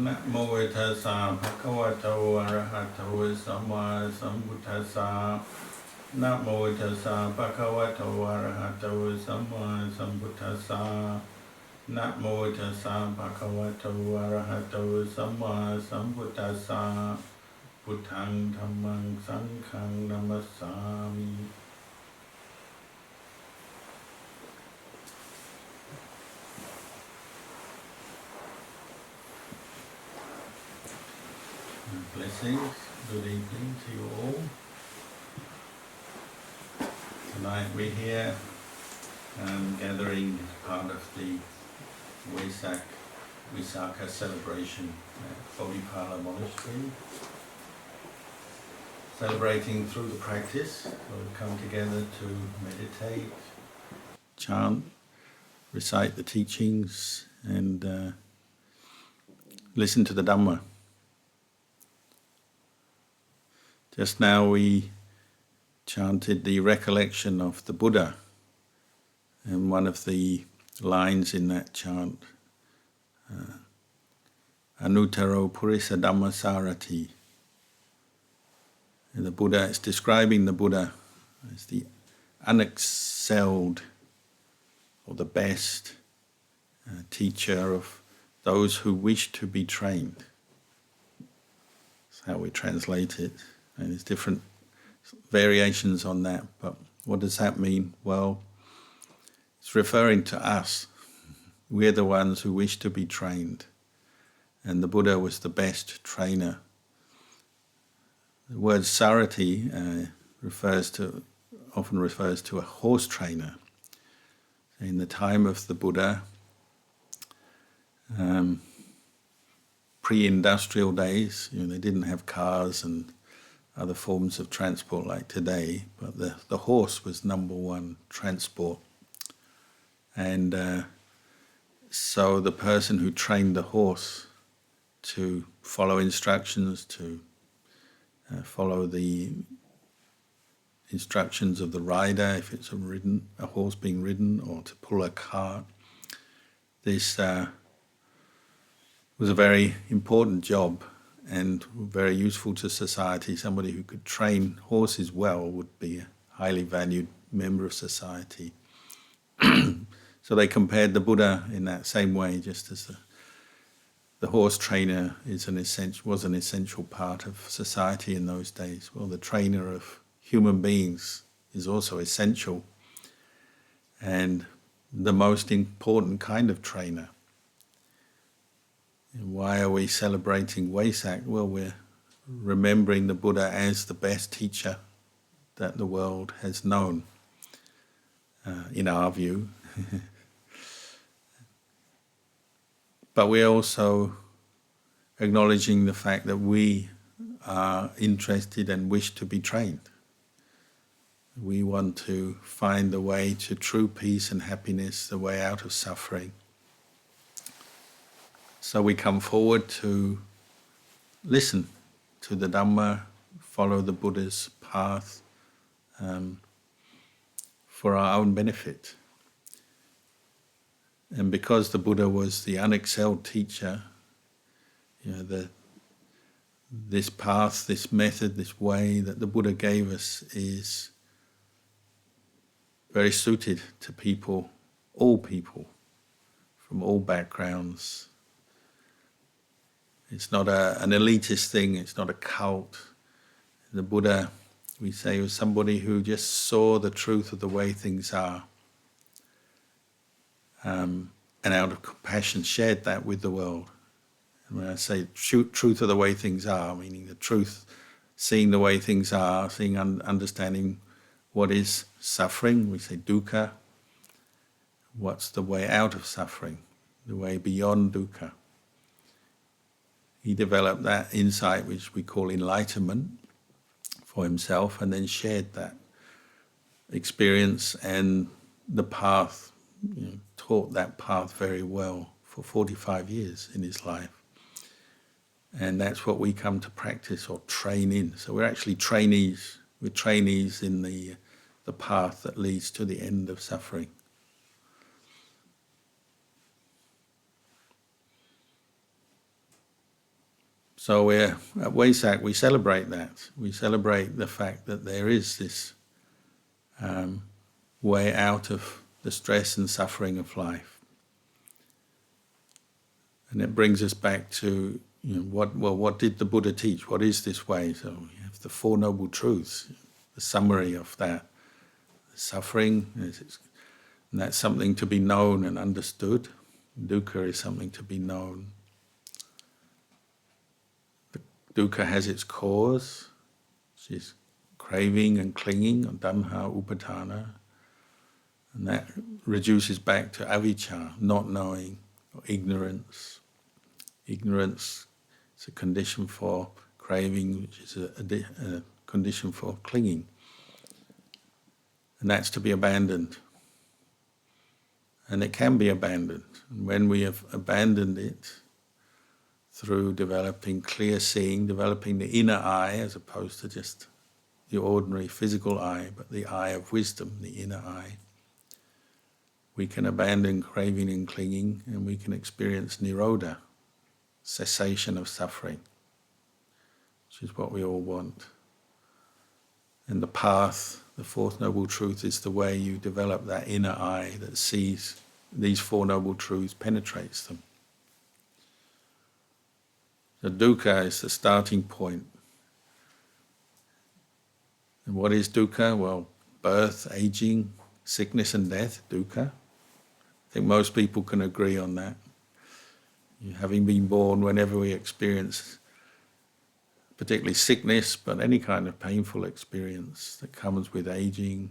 Namo tassa bhagavato arahato samma sambuddhassa. Namo tassa bhagavato arahato samma sambuddhassa. Namo tassa bhagavato arahato samma sambuddhassa. Buddhang dhammang sanghang namassami. Blessings, good evening to you all. Tonight we're here gathering as part of the Visakha celebration at Bodhipala Monastery. Celebrating through the practice, we'll come together to meditate, chant, recite the teachings and listen to the Dhamma. Just now we chanted the recollection of the Buddha, and one of the lines in that chant, Anuttaro Purisa Dhamma Sarati. And the Buddha is describing the Buddha as the unexcelled or the best teacher of those who wish to be trained. That's how we translate it. And there's different variations on that, but what does that mean? Well, it's referring to us. We're the ones who wish to be trained. And the Buddha was the best trainer. The word sarati often refers to a horse trainer. In the time of the Buddha, pre-industrial days, they didn't have cars and other forms of transport like today, but the horse was number one transport. And so the person who trained the horse to follow instructions, to follow the instructions of the rider, if it's a horse being ridden, or to pull a cart, this was a very important job and very useful to society. Somebody who could train horses well would be a highly valued member of society. So they compared the Buddha in that same way, just as the horse trainer was an essential part of society in those days. Well, the trainer of human beings is also essential, and the most important kind of trainer. And why are we celebrating Vesak? Well, we're remembering the Buddha as the best teacher that the world has known, in our view. But we're also acknowledging the fact that we are interested and wish to be trained. We want to find the way to true peace and happiness, the way out of suffering. So we come forward to listen to the Dhamma, follow the Buddha's path for our own benefit. And because the Buddha was the unexcelled teacher, this path, this method, this way that the Buddha gave us is very suited to people, all people, from all backgrounds. It's not an elitist thing, it's not a cult. The Buddha, we say, was somebody who just saw the truth of the way things are. And out of compassion shared that with the world. And when I say truth of the way things are, meaning the truth, seeing the way things are, understanding what is suffering, we say dukkha. What's the way out of suffering, the way beyond dukkha? He developed that insight, which we call enlightenment, for himself, and then shared that experience and the path, taught that path very well for 45 years in his life. And that's what we come to practice or train in. So we're actually trainees. We're trainees in the path that leads to the end of suffering. So we're, at Vesak we celebrate that. We celebrate the fact that there is this way out of the stress and suffering of life. And it brings us back to, what did the Buddha teach? What is this way? So we have the Four Noble Truths, the summary of that. Suffering, and that's something to be known and understood. Dukkha is something to be known. The dukkha has its cause, which is craving and clinging, Dhamma upatana, and that reduces back to avijja, not knowing, or ignorance. Ignorance is a condition for craving, which is a condition for clinging. And that's to be abandoned. And it can be abandoned. And when we have abandoned it through developing clear seeing, developing the inner eye as opposed to just the ordinary physical eye, but the eye of wisdom, the inner eye, we can abandon craving and clinging, and we can experience nirodha, cessation of suffering, which is what we all want. And the path, the Fourth Noble Truth, is the way you develop that inner eye that sees these Four Noble Truths, penetrates them. So dukkha is the starting point. And what is dukkha? Well, birth, aging, sickness and death, dukkha. I think most people can agree on that. Having been born, whenever we experience particularly sickness, but any kind of painful experience that comes with aging,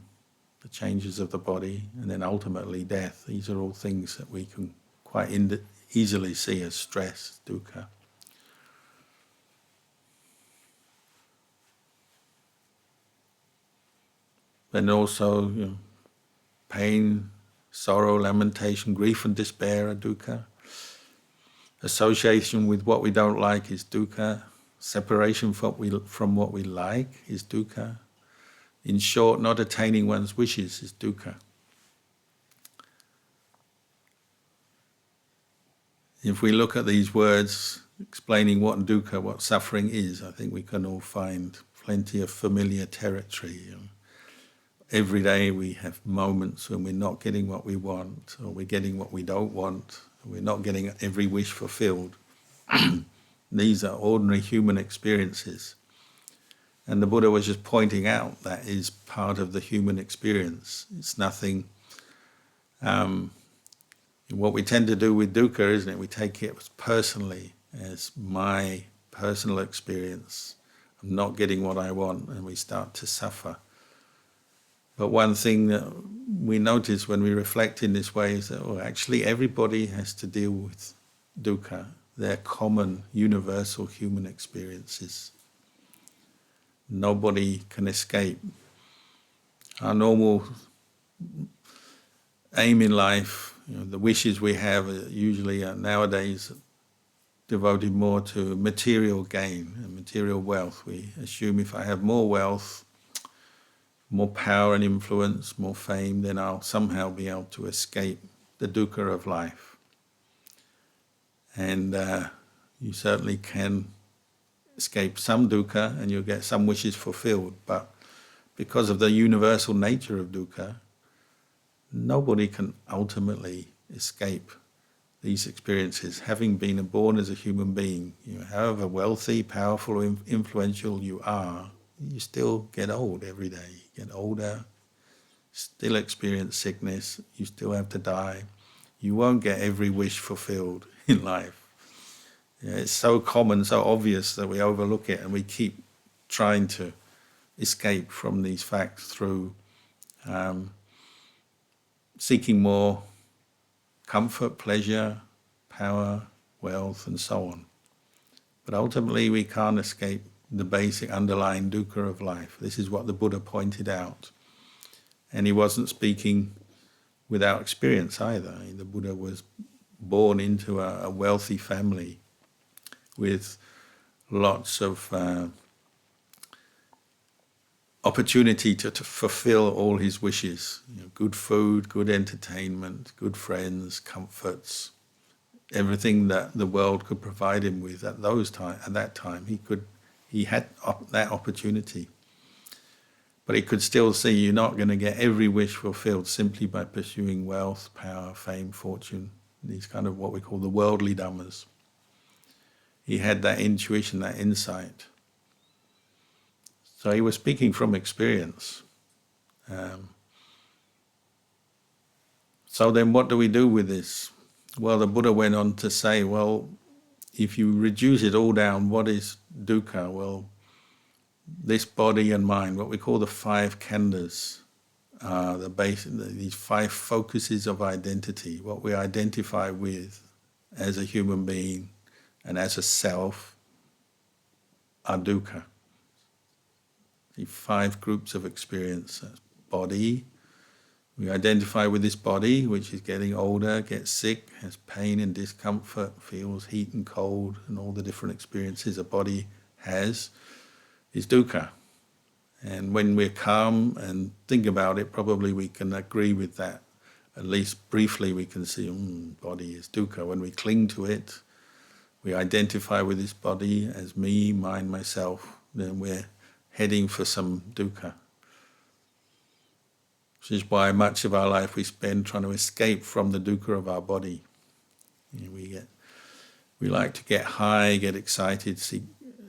the changes of the body, and then ultimately death. These are all things that we can quite easily see as stress, dukkha. Then also, pain, sorrow, lamentation, grief and despair are dukkha. Association with what we don't like is dukkha. Separation from what we like is dukkha. In short, not attaining one's wishes is dukkha. If we look at these words explaining what dukkha, what suffering is, I think we can all find plenty of familiar territory. Every day we have moments when we're not getting what we want, or we're getting what we don't want, or we're not getting every wish fulfilled. These are ordinary human experiences. And the Buddha was just pointing out that is part of the human experience. It's nothing. What we tend to do with dukkha, isn't it? We take it personally, as my personal experience. I'm not getting what I want, and we start to suffer. But one thing that we notice when we reflect in this way is that, actually everybody has to deal with dukkha. They're common, universal human experiences. Nobody can escape. Our normal aim in life, the wishes we have are usually nowadays devoted more to material gain and material wealth. We assume if I have more wealth, more power and influence, more fame, then I'll somehow be able to escape the dukkha of life. And you certainly can escape some dukkha and you'll get some wishes fulfilled, but because of the universal nature of dukkha, nobody can ultimately escape these experiences. Having been born as a human being, however wealthy, powerful, influential you are, you still get old every day. You get older, still experience sickness, you still have to die. You won't get every wish fulfilled in life. It's so common, so obvious that we overlook it, and we keep trying to escape from these facts through seeking more comfort, pleasure, power, wealth, and so on. But ultimately we can't escape the basic underlying dukkha of life. This is what the Buddha pointed out. And he wasn't speaking without experience either. The Buddha was born into a wealthy family with lots of opportunity to fulfill all his wishes. Good food, good entertainment, good friends, comforts, everything that the world could provide him with at that time. He had that opportunity. But he could still see you're not going to get every wish fulfilled simply by pursuing wealth, power, fame, fortune, these kind of what we call the worldly dhammas. He had that intuition, that insight. So he was speaking from experience. So then what do we do with this? Well, the Buddha went on to say, well, if you reduce it all down, what is dukkha? Well, this body and mind, what we call the 5 khandhas, these 5 focuses of identity, what we identify with as a human being and as a self, are dukkha. The 5 groups of experience. Body, we identify with this body, which is getting older, gets sick, has pain and discomfort, feels heat and cold, and all the different experiences a body has, is dukkha. And when we're calm and think about it, probably we can agree with that. At least briefly we can see, body is dukkha. When we cling to it, we identify with this body as me, mine, myself, then we're heading for some dukkha. Which is why much of our life we spend trying to escape from the dukkha of our body. We like to get high, get excited, seek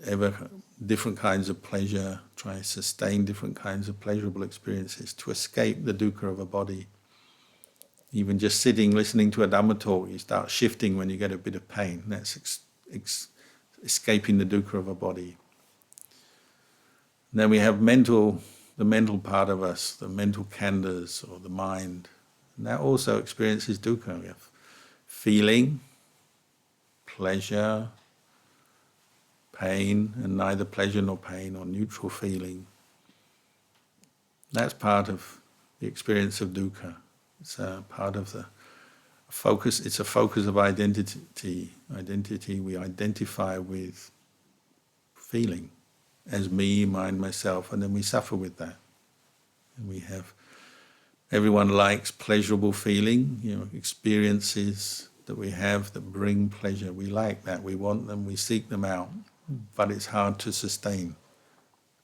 ever different kinds of pleasure, try to sustain different kinds of pleasurable experiences to escape the dukkha of a body. Even just sitting, listening to a Dhamma talk, you start shifting when you get a bit of pain. That's escaping the dukkha of a body. And then we have the mental part of us, the mental khandhas or the mind. And that also experiences dukkha. We have feeling, pleasure, pain, and neither pleasure nor pain or neutral feeling. That's part of the experience of dukkha. It's a part of the focus. It's a focus of identity. Identity we identify with feeling as me, mine, myself, and then we suffer with that. And everyone likes pleasurable feeling, experiences that we have that bring pleasure. We like that, we want them, we seek them out, but it's hard to sustain.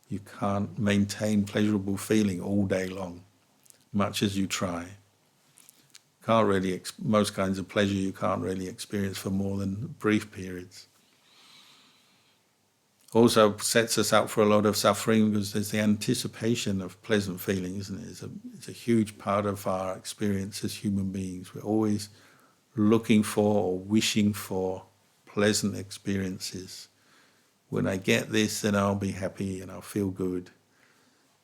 You can't maintain pleasurable feeling all day long, much as you try. Can't really, most kinds of pleasure you can't really experience for more than brief periods. Also sets us up for a lot of suffering because there's the anticipation of pleasant feeling, isn't it? It's a huge part of our experience as human beings. We're always looking for or wishing for pleasant experiences. When I get this, then I'll be happy and I'll feel good.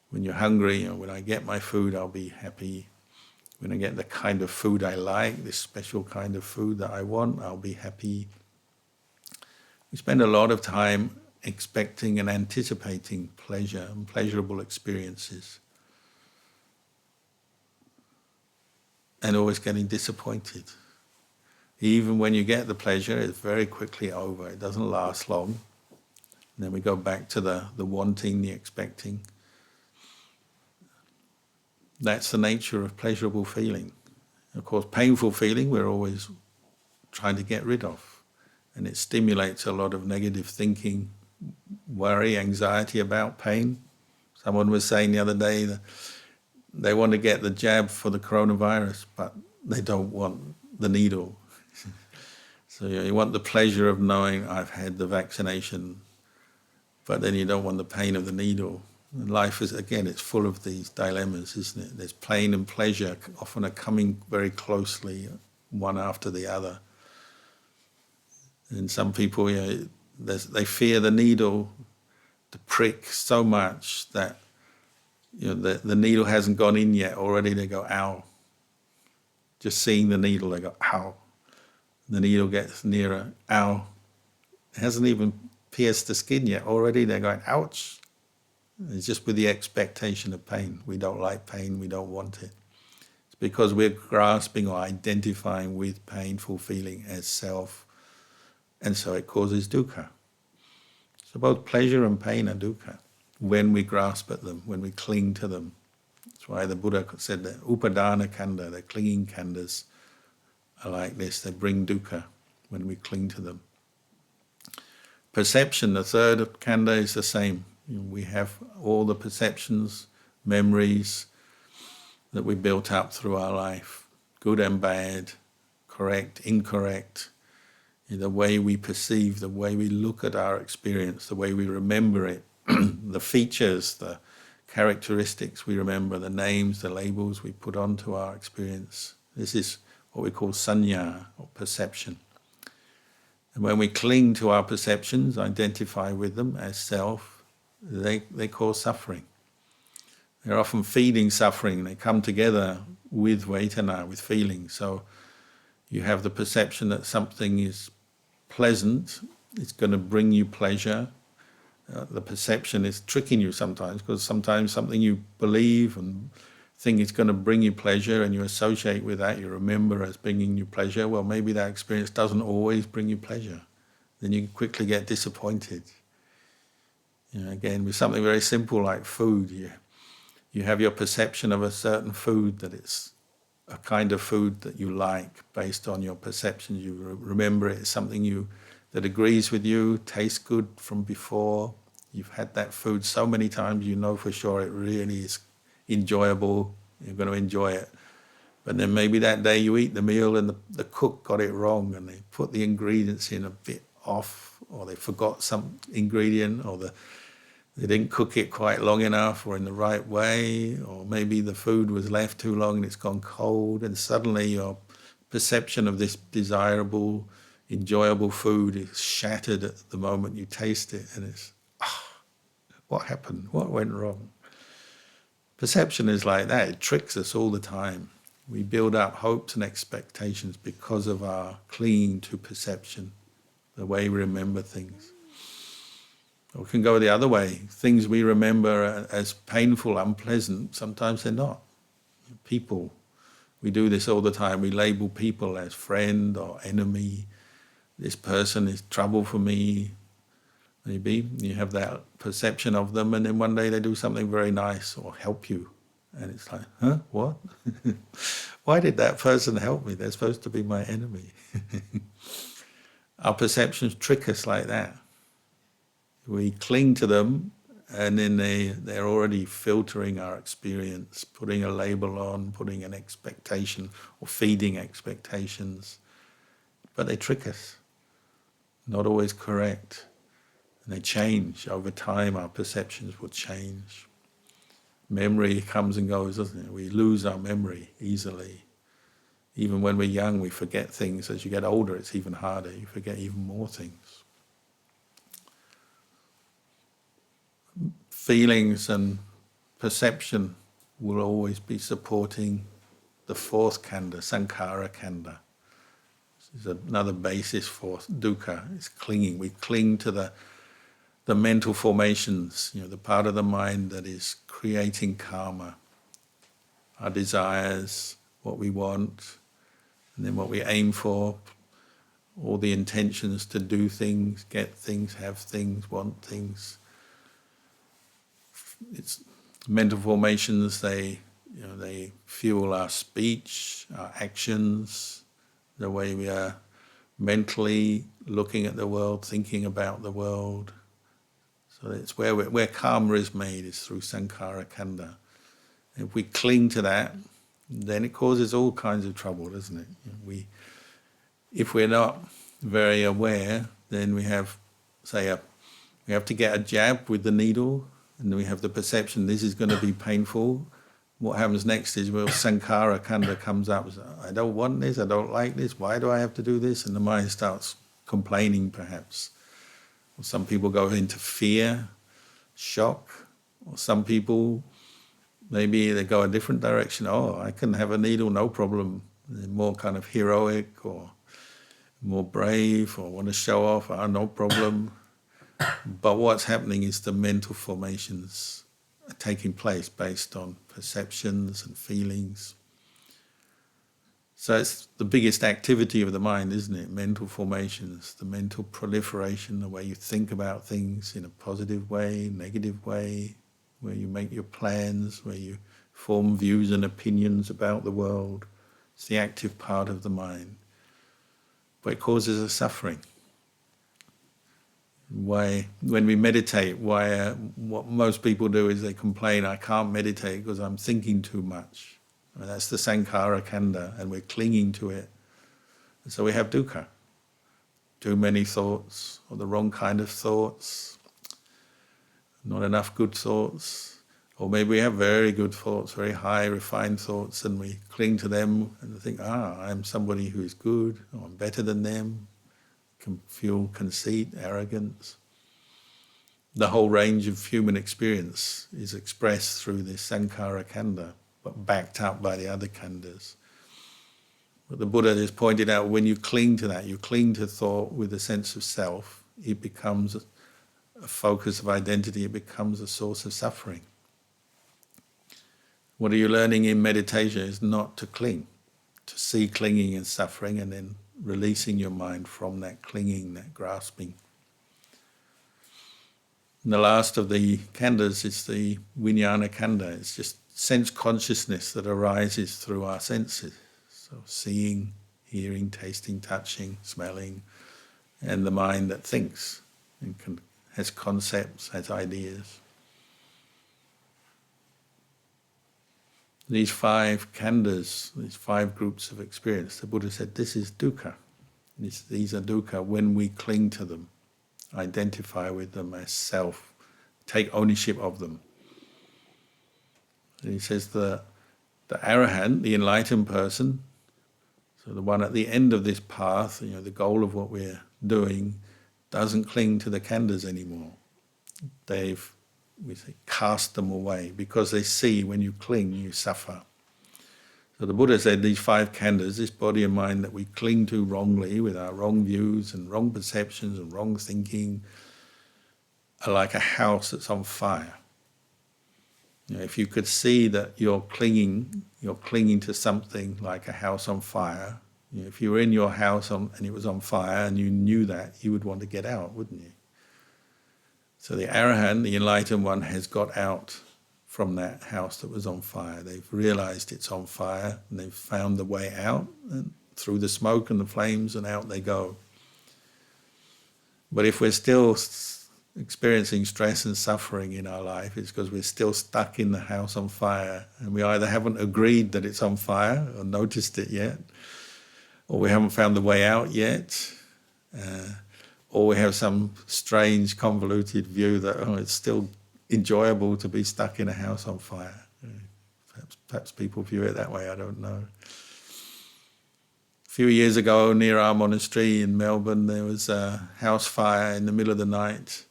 When you're hungry, when I get my food, I'll be happy. When I get the kind of food I like, this special kind of food that I want, I'll be happy. We spend a lot of time expecting and anticipating pleasure and pleasurable experiences, and always getting disappointed. Even when you get the pleasure, it's very quickly over. It doesn't last long. And then we go back to the wanting, the expecting. That's the nature of pleasurable feeling. Of course, painful feeling we're always trying to get rid of. And it stimulates a lot of negative thinking, worry, anxiety about pain. Someone was saying the other day that they want to get the jab for the coronavirus, but they don't want the needle. So you want the pleasure of knowing I've had the vaccination, but then you don't want the pain of the needle. And life is, again, it's full of these dilemmas, isn't it? There's pain and pleasure often are coming very closely, one after the other. And some people, they fear the needle, the prick, so much that the needle hasn't gone in yet. Already they go, ow. Just seeing the needle, they go, ow. The needle gets nearer, ow. It hasn't even pierced the skin yet. Already they're going, ouch. It's just with the expectation of pain. We don't like pain, we don't want it. It's because we're grasping or identifying with painful feeling as self, and so it causes dukkha. So both pleasure and pain are dukkha when we grasp at them, when we cling to them. That's why the Buddha said that upadana khandha, the clinging khandhas, are like this, they bring dukkha. when we cling to them. Perception, the third khandha, is the same. We have all the perceptions, memories that we built up through our life, good and bad, correct, incorrect, the way we perceive, the way we look at our experience, the way we remember it, the features, the characteristics we remember, the names, the labels we put onto our experience. This is what we call sanya, or perception. And when we cling to our perceptions, identify with them as self, they cause suffering. They're often feeding suffering. They come together with vedana, with feeling. So you have the perception that something is pleasant, it's going to bring you pleasure. The perception is tricking you sometimes, because sometimes something you believe and think it's going to bring you pleasure and you associate with that, you remember as bringing you pleasure. Well, maybe that experience doesn't always bring you pleasure. Then you quickly get disappointed. Again, with something very simple like food, you have your perception of a certain food, that it's a kind of food that you like based on your perception. You remember it as something that agrees with you, tastes good from before. You've had that food so many times, you know for sure it really is enjoyable, you're going to enjoy it. But then maybe that day you eat the meal and the cook got it wrong and they put the ingredients in a bit off, or they forgot some ingredient, or they didn't cook it quite long enough or in the right way, or maybe the food was left too long and it's gone cold, and suddenly your perception of this desirable, enjoyable food is shattered at the moment you taste it, and it's, what happened? What went wrong? Perception is like that. It tricks us all the time. We build up hopes and expectations because of our clinging to perception, the way we remember things. Or it can go the other way. Things we remember as painful, unpleasant, sometimes they're not. People, we do this all the time. We label people as friend or enemy. This person is trouble for me. Maybe you have that perception of them, and then one day they do something very nice or help you. And it's like, huh, what? Why did that person help me? They're supposed to be my enemy. Our perceptions trick us like that. We cling to them, and then they're already filtering our experience, putting a label on, putting an expectation, or feeding expectations. But they trick us, not always correct. And they change. Over time, our perceptions will change. Memory comes and goes, doesn't it? We lose our memory easily. Even when we're young, we forget things. As you get older, it's even harder. You forget even more things. Feelings and perception will always be supporting the fourth khandha, sankhara khandha. This is another basis for dukkha. It's clinging. We cling to the mental formations, the part of the mind that is creating karma, our desires, what we want, and then what we aim for, all the intentions to do things, get things, have things, want things. It's mental formations. They fuel our speech, our actions, the way we are mentally looking at the world, thinking about the world. So it's where karma is made, is through sankhara khandha. If we cling to that, then it causes all kinds of trouble, doesn't it? If we're not very aware, then we have, we have to get a jab with the needle, and we have the perception this is going to be painful. What happens next is, sankhara khandha comes up. I don't want this, I don't like this, why do I have to do this? And the mind starts complaining, perhaps. Or some people go into fear, shock. Or some people, maybe they go a different direction. Oh, I can have a needle, no problem. They're more kind of heroic or more brave, or want to show off, no problem. But what's happening is the mental formations are taking place based on perceptions and feelings. So it's the biggest activity of the mind, isn't it? Mental formations, the mental proliferation, the way you think about things in a positive way, negative way, where you make your plans, where you form views and opinions about the world. It's the active part of the mind. but it causes us suffering. Why, when we meditate, what most people do is they complain, I can't meditate because I'm thinking too much. And that's the sankhara khandha, and we're clinging to it. And so we have dukkha. Too many thoughts, or the wrong kind of thoughts, not enough good thoughts, or maybe we have very good thoughts, very high, refined thoughts, and we cling to them and think, I'm somebody who is good, or I'm better than them. Can feel conceit, arrogance. The whole range of human experience is expressed through this sankhara khandha, but backed up by the other khandhas. But the Buddha has pointed out, when you cling to that, you cling to thought with a sense of self, it becomes a focus of identity, it becomes a source of suffering. What are you learning in meditation is not to cling, to see clinging as suffering and then releasing your mind from that clinging, that grasping. And the last of the khandhas is the vijnana khandha. It's just sense consciousness that arises through our senses. So seeing, hearing, tasting, touching, smelling, and the mind that thinks and has concepts, has ideas. These 5 khandhas, these 5 groups of experience, the Buddha said, this is dukkha. These are dukkha when we cling to them, identify with them as self, take ownership of them. And he says the arahant, the enlightened person, so the one at the end of this path, the goal of what we're doing, doesn't cling to the khandhas anymore. We say, cast them away, because they see when you cling, you suffer. So the Buddha said these 5 khandhas, this body and mind that we cling to wrongly with our wrong views and wrong perceptions and wrong thinking, are like a house that's on fire. If you could see that you're clinging to something like a house on fire, if you were in your house and it was on fire and you knew that, you would want to get out, wouldn't you? So the arahant, the enlightened one, has got out from that house that was on fire. They've realized it's on fire and they've found the way out, and through the smoke and the flames, and out they go. But if we're still experiencing stress and suffering in our life, it's because we're still stuck in the house on fire, and we either haven't agreed that it's on fire or noticed it yet, or we haven't found the way out yet, or we have some strange, convoluted view that it's still enjoyable to be stuck in a house on fire. Perhaps people view it that way, I don't know. A few years ago, near our monastery in Melbourne, there was a house fire in the middle of the night,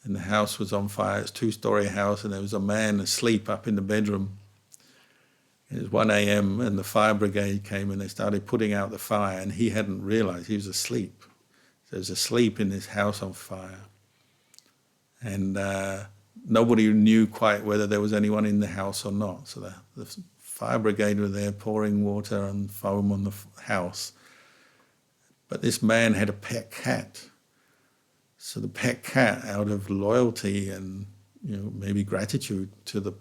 and the house was on fire. It's a 2-story house, and there was a man asleep up in the bedroom. It was 1 a.m. and the fire brigade came and they started putting out the fire, and he hadn't realized he was asleep. So he was asleep in this house on fire. And nobody knew quite whether there was anyone in the house or not. So the fire brigade were there pouring water and foam on the house. But this man had a pet cat. So the pet cat, out of loyalty and maybe gratitude to the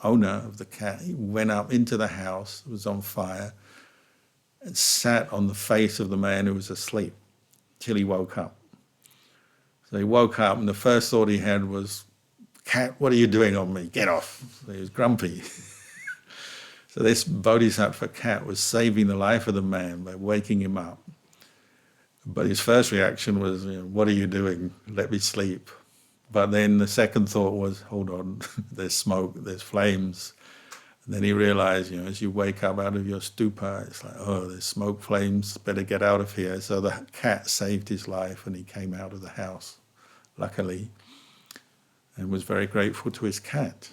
owner of the cat, he went up into the house, it was on fire, and sat on the face of the man who was asleep till he woke up. So he woke up, and the first thought he had was, "Cat, what are you doing on me? Get off." So he was grumpy. So this bodhisattva cat was saving the life of the man by waking him up. But his first reaction was, "What are you doing? Let me sleep." But then the second thought was, hold on, there's smoke, there's flames. And then he realized, as you wake up out of your stupor, it's like, oh, there's smoke, flames, better get out of here. So the cat saved his life and he came out of the house, luckily, and was very grateful to his cat.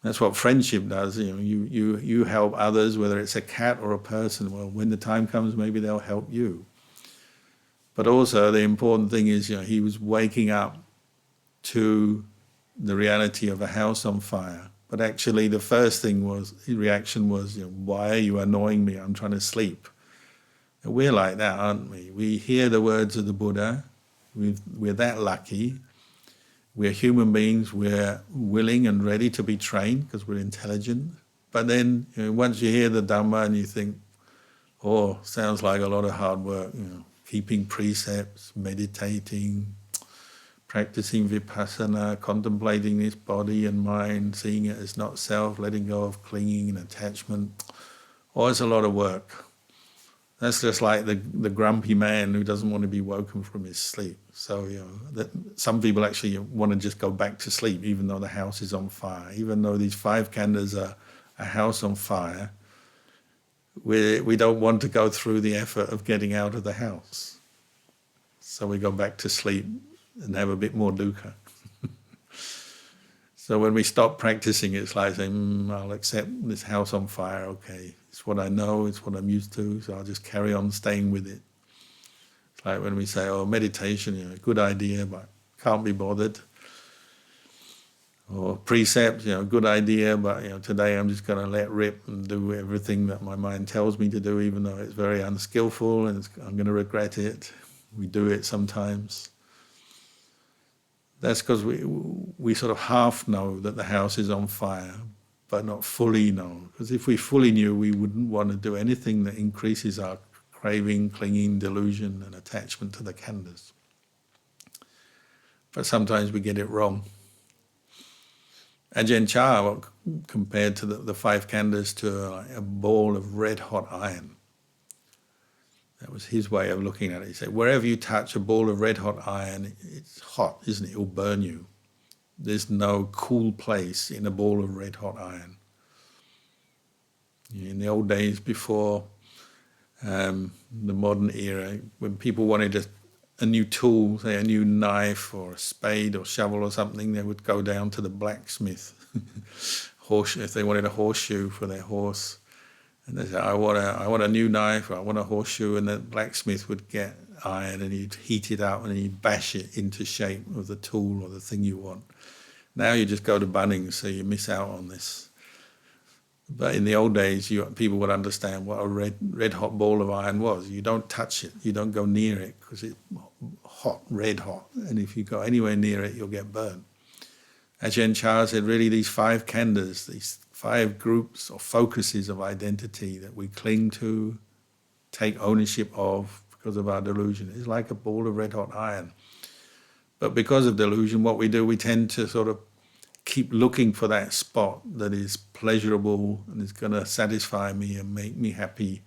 That's what friendship does. You help others, whether it's a cat or a person. Well, when the time comes, maybe they'll help you. But also the important thing is, he was waking up to the reality of a house on fire. But actually the first thing was, his reaction was, why are you annoying me? I'm trying to sleep. And we're like that, aren't we? We hear the words of the Buddha. We're that lucky. We're human beings. We're willing and ready to be trained because we're intelligent. But then once you hear the Dhamma and you think, Or sounds like a lot of hard work, keeping precepts, meditating, practicing vipassana, contemplating this body and mind, seeing it as not self, letting go of clinging and attachment. Oh, it's a lot of work. That's just like the grumpy man who doesn't want to be woken from his sleep. So, some people actually want to just go back to sleep even though the house is on fire. Even though these 5 khandhas are a house on fire, we don't want to go through the effort of getting out of the house. So we go back to sleep and have a bit more dukkha. So when we stop practicing, it's like saying, I'll accept this house on fire, okay. It's what I know, it's what I'm used to, so I'll just carry on staying with it. It's like when we say, meditation, good idea, but can't be bothered. Or precepts, good idea, but today I'm just going to let rip and do everything that my mind tells me to do, even though it's very unskillful and I'm going to regret it. We do it sometimes. That's because we sort of half know that the house is on fire, but not fully know. Because if we fully knew, we wouldn't want to do anything that increases our craving, clinging, delusion, and attachment to the khandhas. But sometimes we get it wrong. Ajahn Chah compared to the 5 khandhas to a ball of red-hot iron. That was his way of looking at it. He said, wherever you touch a ball of red-hot iron, it's hot, isn't it? It'll burn you. There's no cool place in a ball of red-hot iron. In the old days before the modern era, when people wanted a new tool, say a new knife or a spade or shovel or something, they would go down to the blacksmith, if they wanted a horseshoe for their horse. And they say, I want a new knife, or I want a horseshoe, and the blacksmith would get iron and he'd heat it up and he'd bash it into shape of the tool or the thing you want. Now you just go to Bunnings, so you miss out on this. But in the old days, people would understand what a red hot ball of iron was. You don't touch it, you don't go near it, because it's hot, red hot. And if you go anywhere near it, you'll get burnt. Ajahn Chah said, really, these 5 khandhas, these 5 groups or focuses of identity that we cling to, take ownership of because of our delusion, is like a ball of red-hot iron. But because of delusion, what we do, we tend to sort of keep looking for that spot that is pleasurable and is going to satisfy me and make me happy.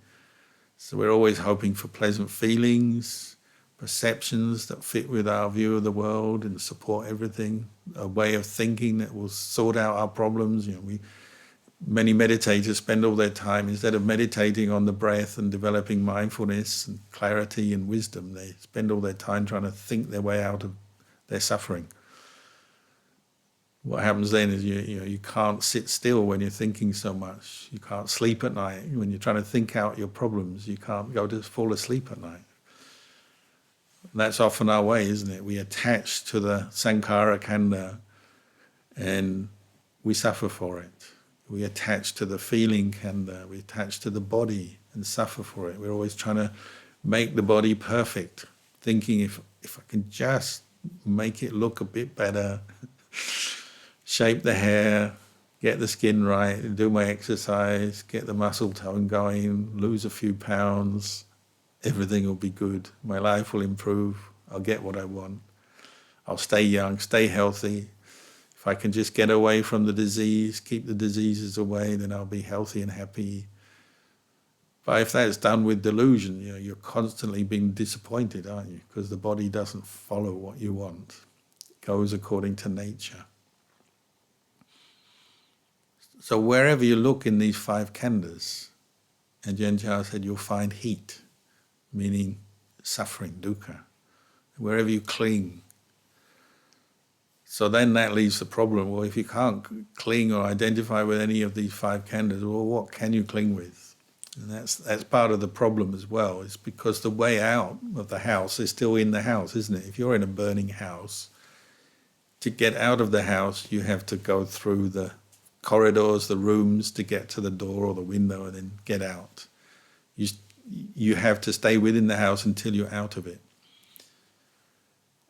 So we're always hoping for pleasant feelings, perceptions that fit with our view of the world and support everything, a way of thinking that will sort out our problems. Many meditators spend all their time, instead of meditating on the breath and developing mindfulness and clarity and wisdom, they spend all their time trying to think their way out of their suffering. What happens then is you can't sit still when you're thinking so much. You can't sleep at night. When you're trying to think out your problems, you can't go to fall asleep at night. And that's often our way, isn't it? We attach to the sankhara khandha and we suffer for it. We attach to the feeling khandha, we attach to the body and suffer for it. We're always trying to make the body perfect, thinking if I can just make it look a bit better, shape the hair, get the skin right, do my exercise, get the muscle tone going, lose a few pounds, everything will be good. My life will improve. I'll get what I want. I'll stay young, stay healthy. If I can just get away from the disease, keep the diseases away, then I'll be healthy and happy. But if that's done with delusion, you're constantly being disappointed, aren't you? Because the body doesn't follow what you want. It goes according to nature. So wherever you look in these 5 khandhas, Ajahn Chah said you'll find heat, meaning suffering, dukkha. Wherever you cling. So then that leaves the problem. Well, if you can't cling or identify with any of these 5 khandhas, well, what can you cling with? And that's part of the problem as well. It's because the way out of the house is still in the house, isn't it? If you're in a burning house, to get out of the house, you have to go through the corridors, the rooms, to get to the door or the window and then get out. You have to stay within the house until you're out of it.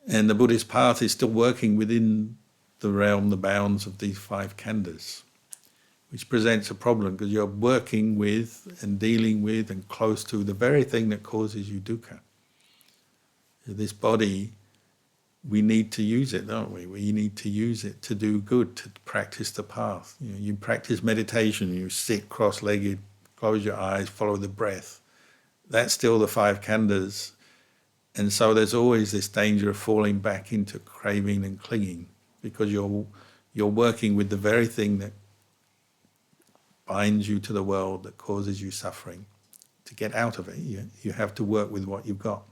And the Buddhist path is still working within the realm, the bounds of these 5 khandhas. which presents a problem because you're working with and dealing with and close to the very thing that causes you dukkha. This body, we need to use it, don't we? We need to use it to do good, to practice the path. You practice meditation, you sit cross-legged, close your eyes, follow the breath. That's still the 5 khandhas. And so there's always this danger of falling back into craving and clinging because you're working with the very thing that binds you to the world, that causes you suffering. To get out of it, you have to work with what you've got.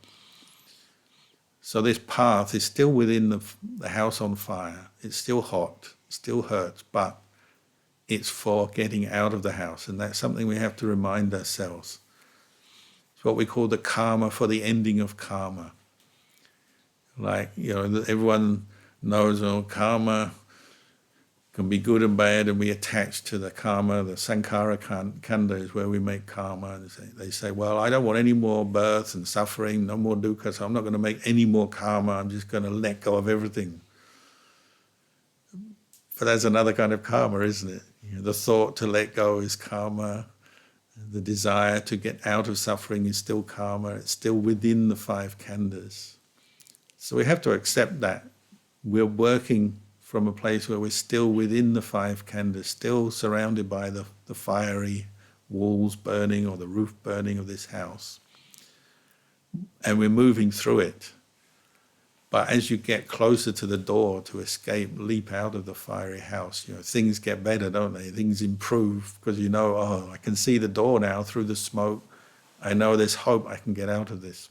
So this path is still within the house on fire. It's still hot, it still hurts, but it's for getting out of the house. And that's something we have to remind ourselves. It's what we call the karma for the ending of karma. Like, everyone knows, karma can be good and bad, and we attach to the karma, the sankhara khandha is where we make karma. And they say, well, I don't want any more birth and suffering, no more dukkha, so I'm not going to make any more karma, I'm just going to let go of everything. But that's another kind of karma, isn't it? The thought to let go is karma. The desire to get out of suffering is still karma. It's still within the 5 khandhas. So we have to accept that. We're working from a place where we're still within the 5 khandhas, still surrounded by the fiery walls burning or the roof burning of this house. And we're moving through it. But as you get closer to the door to escape, leap out of the fiery house, things get better, don't they? Things improve because I can see the door now through the smoke. I know there's hope, I can get out of this.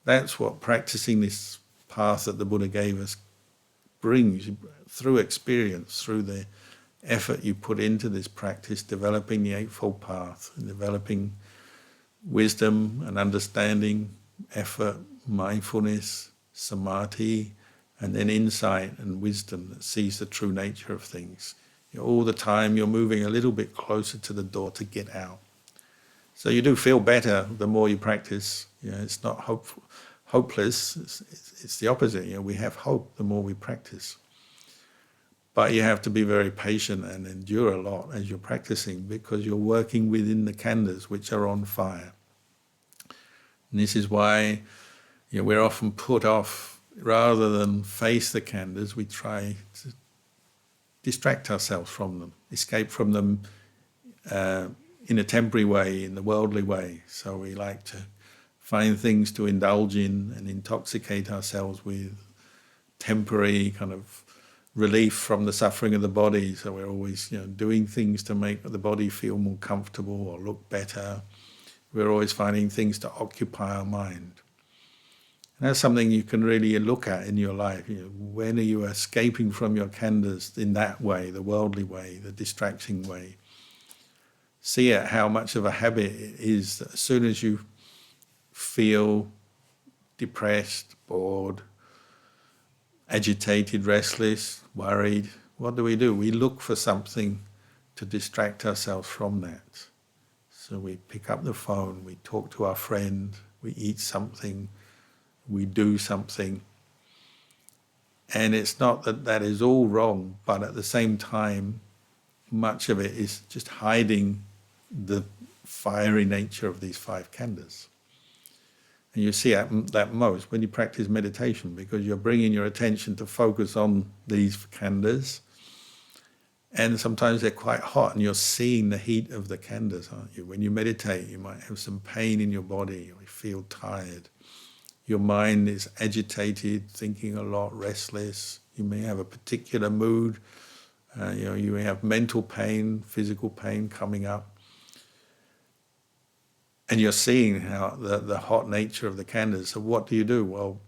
That's what practicing this path that the Buddha gave us brings, through experience, through the effort you put into this practice, developing the Eightfold Path, and developing wisdom and understanding, effort, mindfulness, samadhi, and then insight and wisdom that sees the true nature of things. All the time you're moving a little bit closer to the door to get out. So you do feel better the more you practice. It's not hopeless, it's the opposite. We have hope the more we practice. But you have to be very patient and endure a lot as you're practicing because you're working within the khandhas which are on fire. And this is why we're often put off. Rather than face the khandhas, we try to distract ourselves from them, escape from them in a temporary way, in the worldly way. So we like to find things to indulge in and intoxicate ourselves with temporary kind of relief from the suffering of the body. So we're always doing things to make the body feel more comfortable or look better. We're always finding things to occupy our mind. And that's something you can really look at in your life. When are you escaping from your khandhas in that way, the worldly way, the distracting way? See it, how much of a habit it is that as soon as you feel depressed, bored, agitated, restless, worried, what do? We look for something to distract ourselves from that. So we pick up the phone, we talk to our friend, we eat something, we do something. And it's not that that is all wrong, but at the same time, much of it is just hiding the fiery nature of these 5 khandhas. And you see that most when you practice meditation, because you're bringing your attention to focus on these khandhas, and sometimes they're quite hot, and you're seeing the heat of the khandhas, aren't you? When you meditate, you might have some pain in your body, or you feel tired. Your mind is agitated, thinking a lot, restless. You may have a particular mood. You may have mental pain, physical pain coming up. And you're seeing how the hot nature of the khandhas. So what do? Well,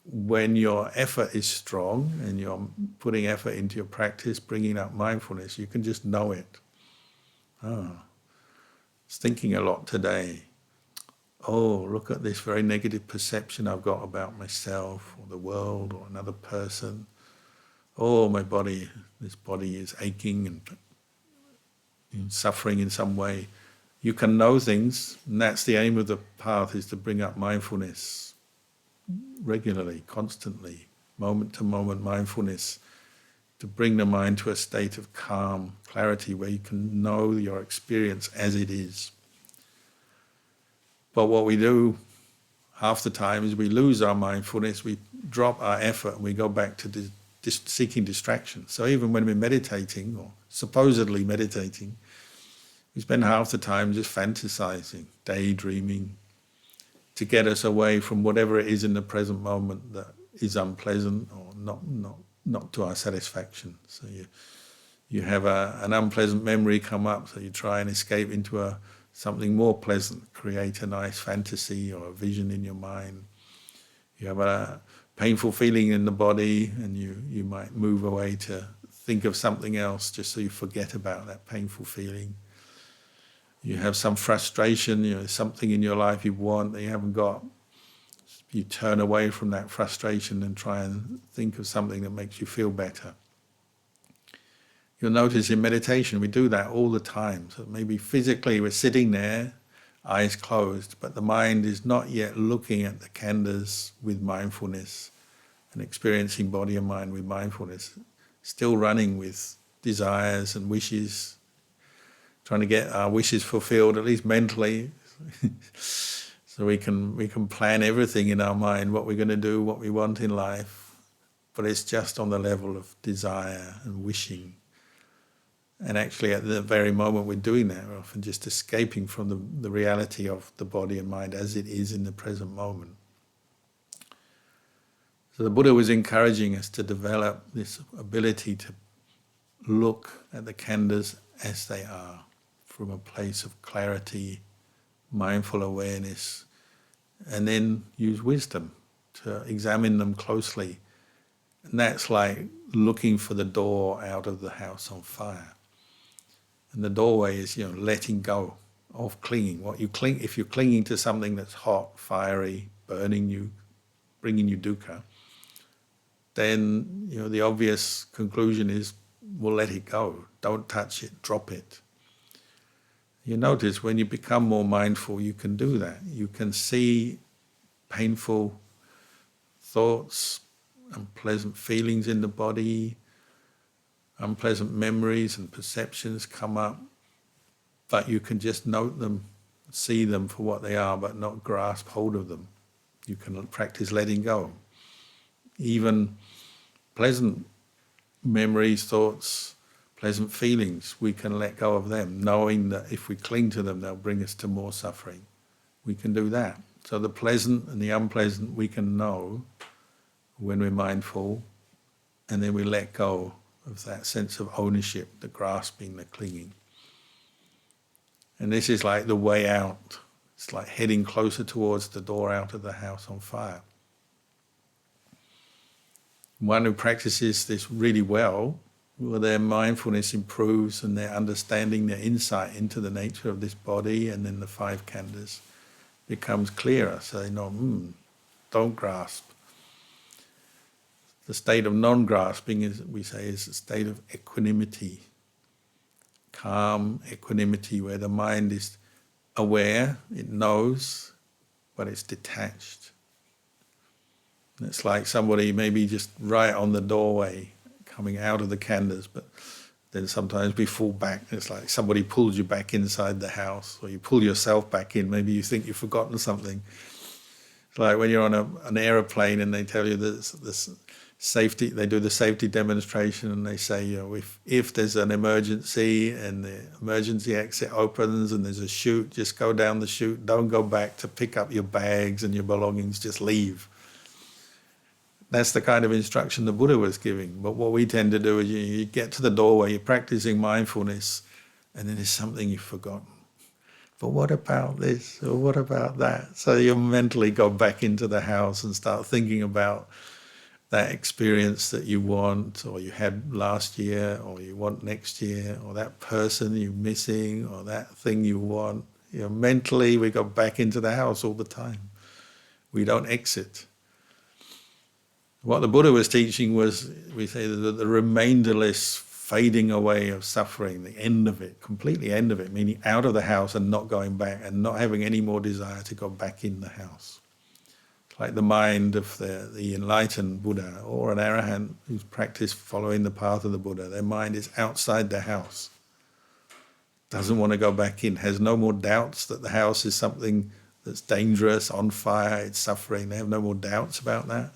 when your effort is strong and you're putting effort into your practice, bringing up mindfulness, you can just know it. I was thinking a lot today. Oh, look at this very negative perception I've got about myself or the world or another person. Oh, my body, this body is aching and suffering in some way. You can know things, and that's the aim of the path, is to bring up mindfulness regularly, constantly, moment to moment mindfulness. to bring the mind to a state of calm, clarity, where you can know your experience as it is. But what we do half the time is we lose our mindfulness, we drop our effort, and we go back to seeking distraction. So even when we're meditating, or supposedly meditating, we spend half the time just fantasizing, daydreaming, to get us away from whatever it is in the present moment that is unpleasant or not to our satisfaction. So you have an unpleasant memory come up, so you try and escape into something more pleasant, create a nice fantasy or a vision in your mind. You have a painful feeling in the body, and you might move away to think of something else just so you forget about that painful feeling. You have some frustration, something in your life you want that you haven't got. You turn away from that frustration and try and think of something that makes you feel better. You'll notice in meditation we do that all the time. So maybe physically we're sitting there, eyes closed, but the mind is not yet looking at the khandhas with mindfulness and experiencing body and mind with mindfulness. Still running with desires and wishes, trying to get our wishes fulfilled, at least mentally. So we can plan everything in our mind, what we're going to do, what we want in life, but it's just on the level of desire and wishing. And actually at the very moment we're doing that, we're often just escaping from the reality of the body and mind as it is in the present moment. So the Buddha was encouraging us to develop this ability to look at the khandhas as they are, from a place of clarity, mindful awareness, and then use wisdom to examine them closely. And that's like looking for the door out of the house on fire. And the doorway is, letting go of clinging. If you're clinging to something that's hot, fiery, burning you, bringing you dukkha, then the obvious conclusion is, well, let it go. Don't touch it, drop it. You notice when you become more mindful, you can do that. You can see painful thoughts, unpleasant feelings in the body, unpleasant memories and perceptions come up, but you can just note them, see them for what they are, but not grasp hold of them. You can practice letting go. Even pleasant memories, thoughts, pleasant feelings, we can let go of them, knowing that if we cling to them, they'll bring us to more suffering. We can do that. So the pleasant and the unpleasant we can know when we're mindful, and then we let go of that sense of ownership, the grasping, the clinging. And this is like the way out. It's like heading closer towards the door out of the house on fire. One who practices this really well, their mindfulness improves and their understanding, their insight into the nature of this body and then the five khandhas becomes clearer. So they know, don't grasp. The state of non-grasping, we say, is a state of equanimity, calm equanimity, where the mind is aware, it knows, but it's detached. And it's like somebody maybe just right on the doorway, coming out of the khandhas, but then sometimes we fall back. It's like somebody pulls you back inside the house, or you pull yourself back in. Maybe you think you've forgotten something. It's like when you're on an aeroplane and they tell you this safety, they do the safety demonstration and they say, if there's an emergency and the emergency exit opens and there's a chute, just go down the chute. Don't go back to pick up your bags and your belongings, just leave. That's the kind of instruction the Buddha was giving. But what we tend to do is you get to the doorway, you're practicing mindfulness, and then there's something you've forgotten. But what about this, or what about that? So you mentally go back into the house and start thinking about that experience that you want, or you had last year, or you want next year, or that person you're missing, or that thing you want. Mentally we go back into the house all the time. We don't exit. What the Buddha was teaching was, we say, the remainderless fading away of suffering, the end of it, completely end of it, meaning out of the house and not going back and not having any more desire to go back in the house. like the mind of the enlightened Buddha or an arahant who's practiced following the path of the Buddha. Their mind is outside the house, doesn't want to go back in, has no more doubts that the house is something that's dangerous, on fire, it's suffering. They have no more doubts about that.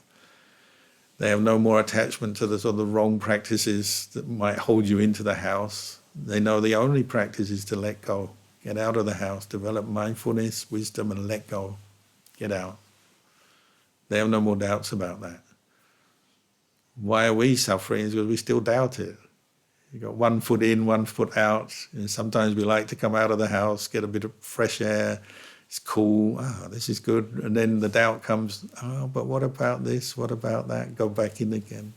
They have no more attachment to the sort of wrong practices that might hold you into the house. They know the only practice is to let go, get out of the house, develop mindfulness, wisdom, and let go, get out. They have no more doubts about that. Why are we suffering? Is because we still doubt it. You've got one foot in, one foot out. And sometimes we like to come out of the house, get a bit of fresh air. It's cool. This is good. And then the doubt comes, but what about this? What about that? Go back in again.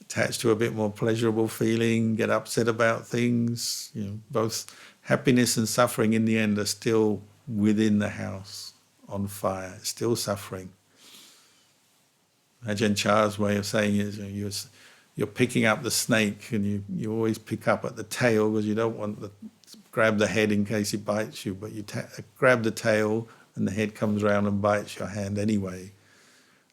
Attached to a bit more pleasurable feeling, get upset about things. Both happiness and suffering in the end are still within the house, on fire, still suffering. Ajahn Chah's way of saying it is you're picking up the snake, and you always pick up at the tail because you don't want to grab the head in case it bites you, but you grab the tail and the head comes around and bites your hand anyway.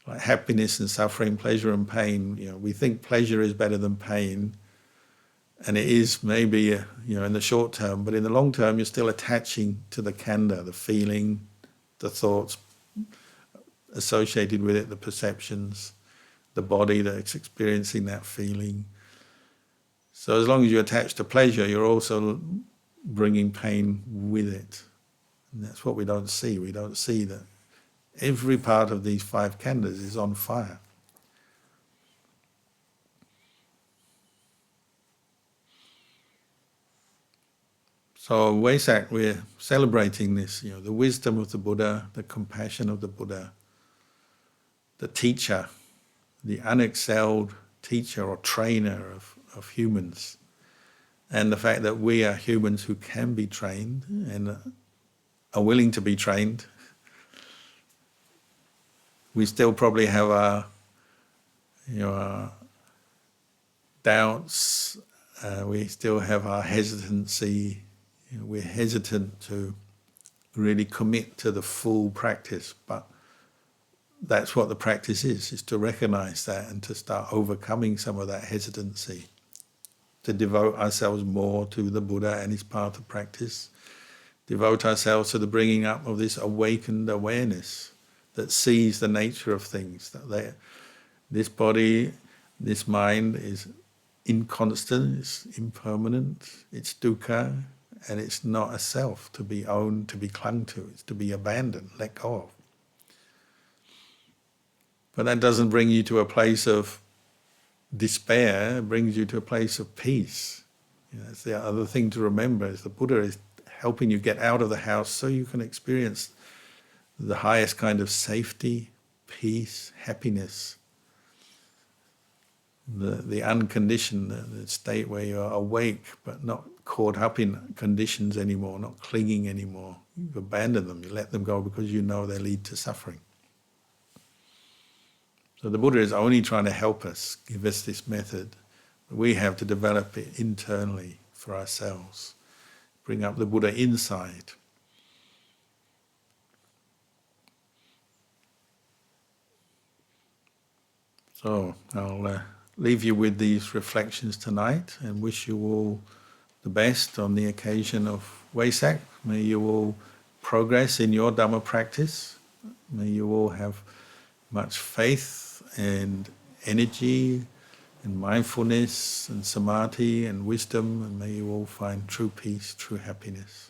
Like happiness and suffering, pleasure and pain. We think pleasure is better than pain, and it is maybe in the short term, but in the long term you're still attaching to the khandha, the feeling, the thoughts associated with it, the perceptions, the body that's experiencing that feeling. So as long as you attach to pleasure, you're also bringing pain with it. And that's what we don't see. We don't see that every part of these 5 khandhas is on fire. So Vesak, we're celebrating this, the wisdom of the Buddha, the compassion of the Buddha, the teacher, the unexcelled teacher or trainer of humans, and the fact that we are humans who can be trained and are willing to be trained. We still probably have our doubts, we still have our hesitancy. We're hesitant to really commit to the full practice, but that's what the practice is to recognize that and to start overcoming some of that hesitancy, to devote ourselves more to the Buddha and his path of practice, devote ourselves to the bringing up of this awakened awareness that sees the nature of things, that this body, this mind is inconstant, it's impermanent, it's dukkha, and it's not a self to be owned, to be clung to, it's to be abandoned, let go of. But that doesn't bring you to a place of despair, it brings you to a place of peace. That's the other thing to remember, is the Buddha is helping you get out of the house so you can experience the highest kind of safety, peace, happiness, the unconditioned, the state where you're awake but not caught up in conditions anymore, not clinging anymore. You've abandoned them, you let them go because you know they lead to suffering. So the Buddha is only trying to help us, give us this method, but we have to develop it internally for ourselves, bring up the Buddha inside. So I'll leave you with these reflections tonight and wish you all the best on the occasion of Vesak. May you all progress in your Dhamma practice. May you all have much faith and energy and mindfulness and samadhi and wisdom, and may you all find true peace, true happiness.